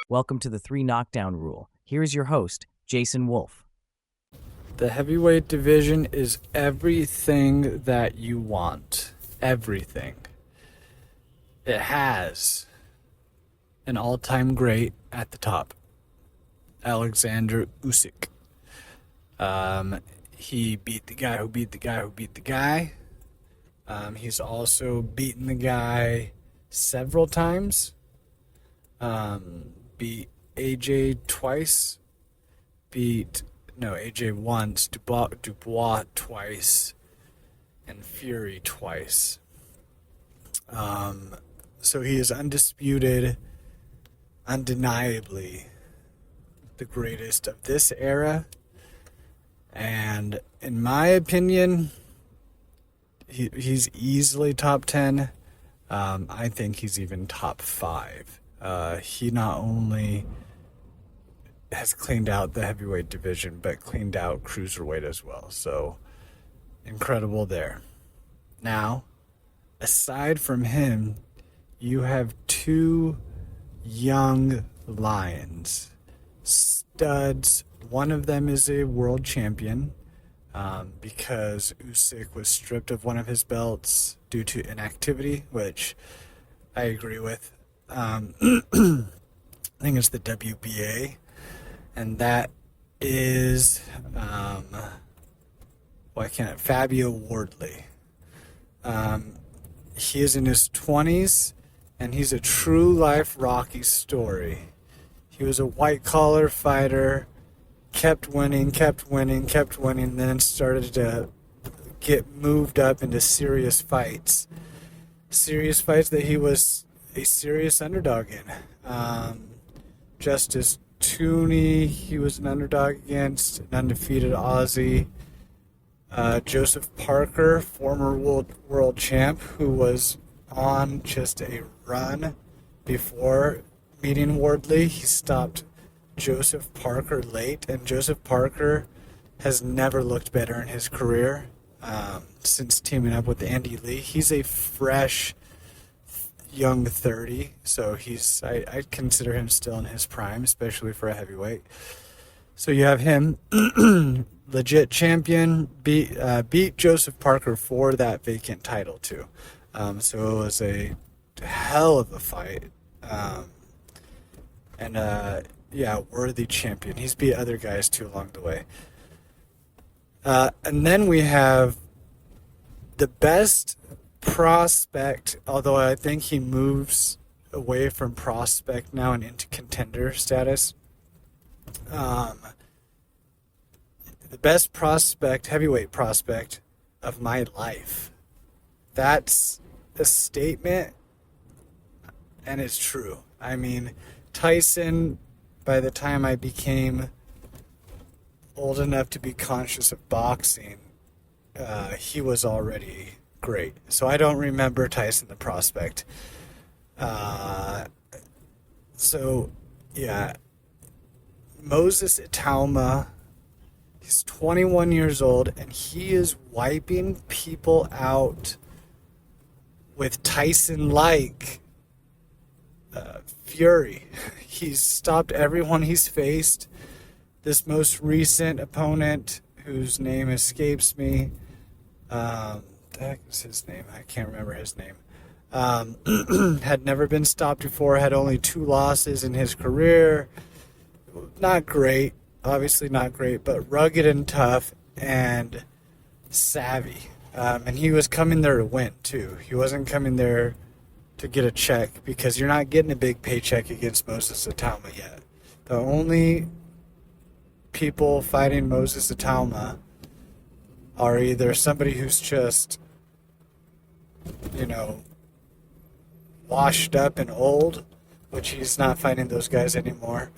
Welcome to the 3 Knockdown Rule. Here is your host, Jason Wolf. The heavyweight division is everything that you want. Everything. It has an all-time great at the top, Oleksandr Usyk. He beat the guy who beat the guy who beat the guy. He's also beaten the guy several times. Beat AJ twice. AJ once, Dubois twice, and Fury twice. So he is undisputed, undeniably the greatest of this era. And in my opinion, he's easily top 10. I think he's even top 5. He not only has cleaned out the heavyweight division, but cleaned out cruiserweight as well. So, incredible there. Now, aside from him, you have 2 young lions. Studs. One of them is a world champion because Usyk was stripped of one of his belts due to inactivity, which I agree with. I think it's the WBA. And that is, Fabio Wardley. He is in his 20s, and he's a true life Rocky story. He was a white collar fighter, kept winning, then started to get moved up into serious fights. Serious fights that he was a serious underdog in. Justice Tooney, he was an underdog against, an undefeated Aussie. Joseph Parker, former world champ, who was on just a run before meeting Wardley. He stopped Joseph Parker late, and Joseph Parker has never looked better in his career since teaming up with Andy Lee. He's a fresh young 30, so I'd consider him still in his prime, especially for a heavyweight. So you have him, legit champion, beat Joseph Parker for that vacant title too. So it was a hell of a fight, worthy champion. He's beat other guys too along the way. And then we have the best prospect, although I think he moves away from prospect now and into contender status. The best prospect, heavyweight prospect of my life. That's a statement, and it's true. I mean, Tyson, by the time I became old enough to be conscious of boxing, he was already great. So I don't remember Tyson the prospect. Moses Itauma, he's 21 years old, and he is wiping people out with Tyson-like fury. He's stopped everyone he's faced. This most recent opponent, whose name escapes me, the heck is his name? I can't remember his name. Had never been stopped before, had only 2 losses in his career. Not great, obviously not great, but rugged and tough and savvy. And he was coming there to win, too. He wasn't coming there to get a check, because you're not getting a big paycheck against Moses Itauma yet. The only people fighting Moses Itauma are either somebody who's just, washed up and old, which he's not fighting those guys anymore,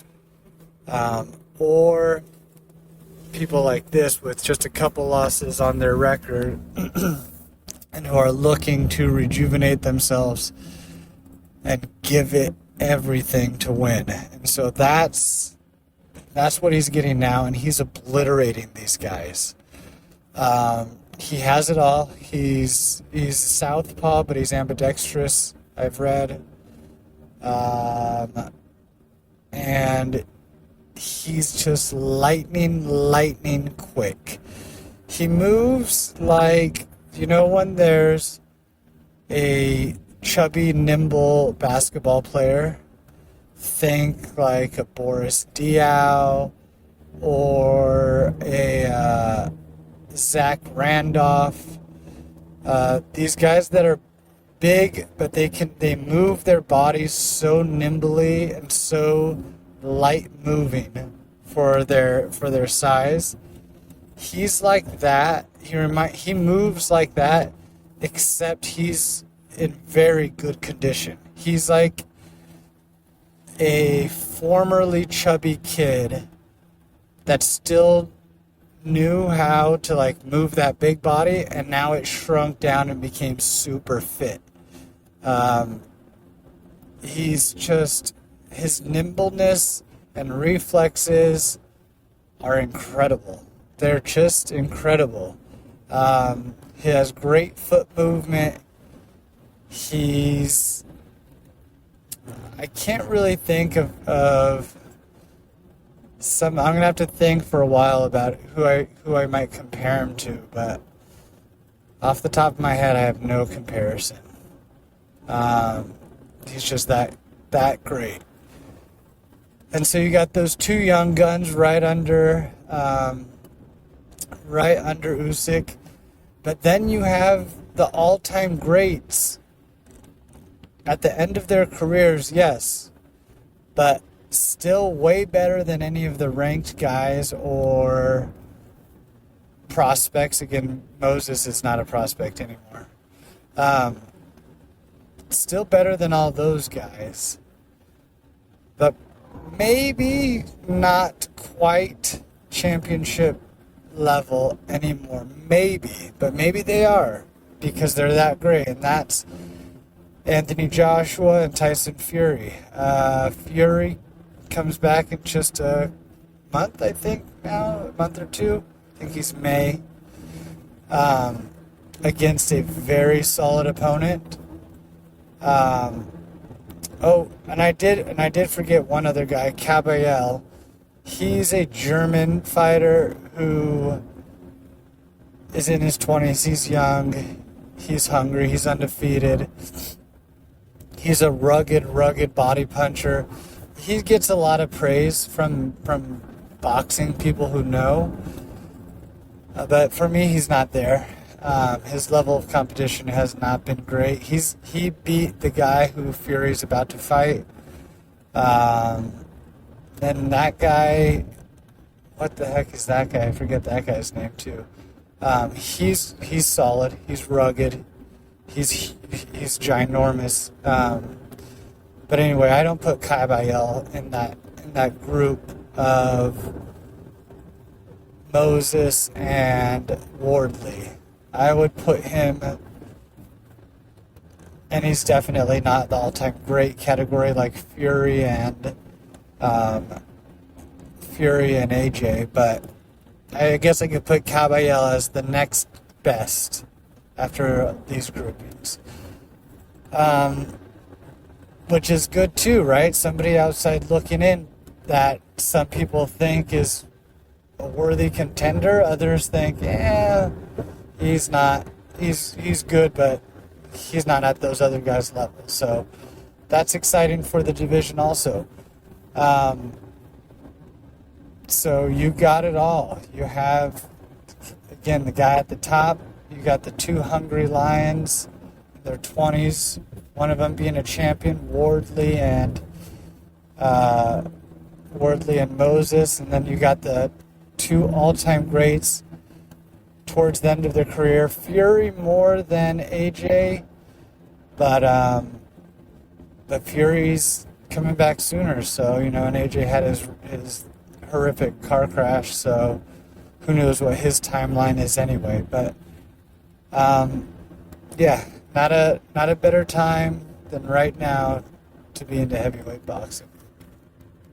or people like this with just a couple losses on their record and who are looking to rejuvenate themselves and give it everything to win. And so that's what he's getting now, and he's obliterating these guys. He has it all. He's southpaw, but he's ambidextrous, I've read. And and he's just lightning quick. He moves like, when there's a chubby, nimble basketball player, think like a Boris Diaw or a Zach Randolph. These guys that are big, but they move their bodies so nimbly and so light moving for their size. He's like that. He moves like that, except he's in very good condition. He's like a formerly chubby kid that still knew how to like move that big body, and now it shrunk down and became super fit. He's just, his nimbleness and reflexes are incredible. They're just incredible. He has great foot movement. I can't really think of some. I'm gonna have to think for a while about who I might compare him to, but off the top of my head, I have no comparison. He's just that great. And so you got those two young guns right under Usyk, but then you have the all-time greats at the end of their careers, yes, but still way better than any of the ranked guys or prospects. Again, Moses is not a prospect anymore. Still better than all those guys, but maybe not quite championship level anymore. Maybe, but maybe they are, because they're that great, and that's Anthony Joshua and Tyson Fury. Fury comes back in just a month, I think now, a month or two. I think he's May. Against a very solid opponent. And I did forget one other guy, Caballel. He's a German fighter who is in his 20s. He's young. He's hungry. He's undefeated. He's a rugged body puncher. He gets a lot of praise from boxing people who know. But for me, he's not there. His level of competition has not been great. He beat the guy who Fury's about to fight. And that guy, what the heck is that guy? I forget that guy's name too. He's solid. He's rugged. He's ginormous. But anyway, I don't put Caballel in that group of Moses and Wardley. I would put him, and he's definitely not the all-time great category like Fury and AJ, but I guess I could put Caballel as the next best after these groupings. Which is good too, right? Somebody outside looking in that some people think is a worthy contender. Others think, he's not. He's good, but he's not at those other guys' level. So that's exciting for the division also. So you got it all. You have, again, the guy at the top. You got the two hungry lions in their 20s. One of them being a champion, Wardley and Moses. And then you got the two all-time greats towards the end of their career. Fury more than AJ, but Fury's coming back sooner. So, and AJ had his horrific car crash, so who knows what his timeline is anyway. But not a better time than right now to be into heavyweight boxing.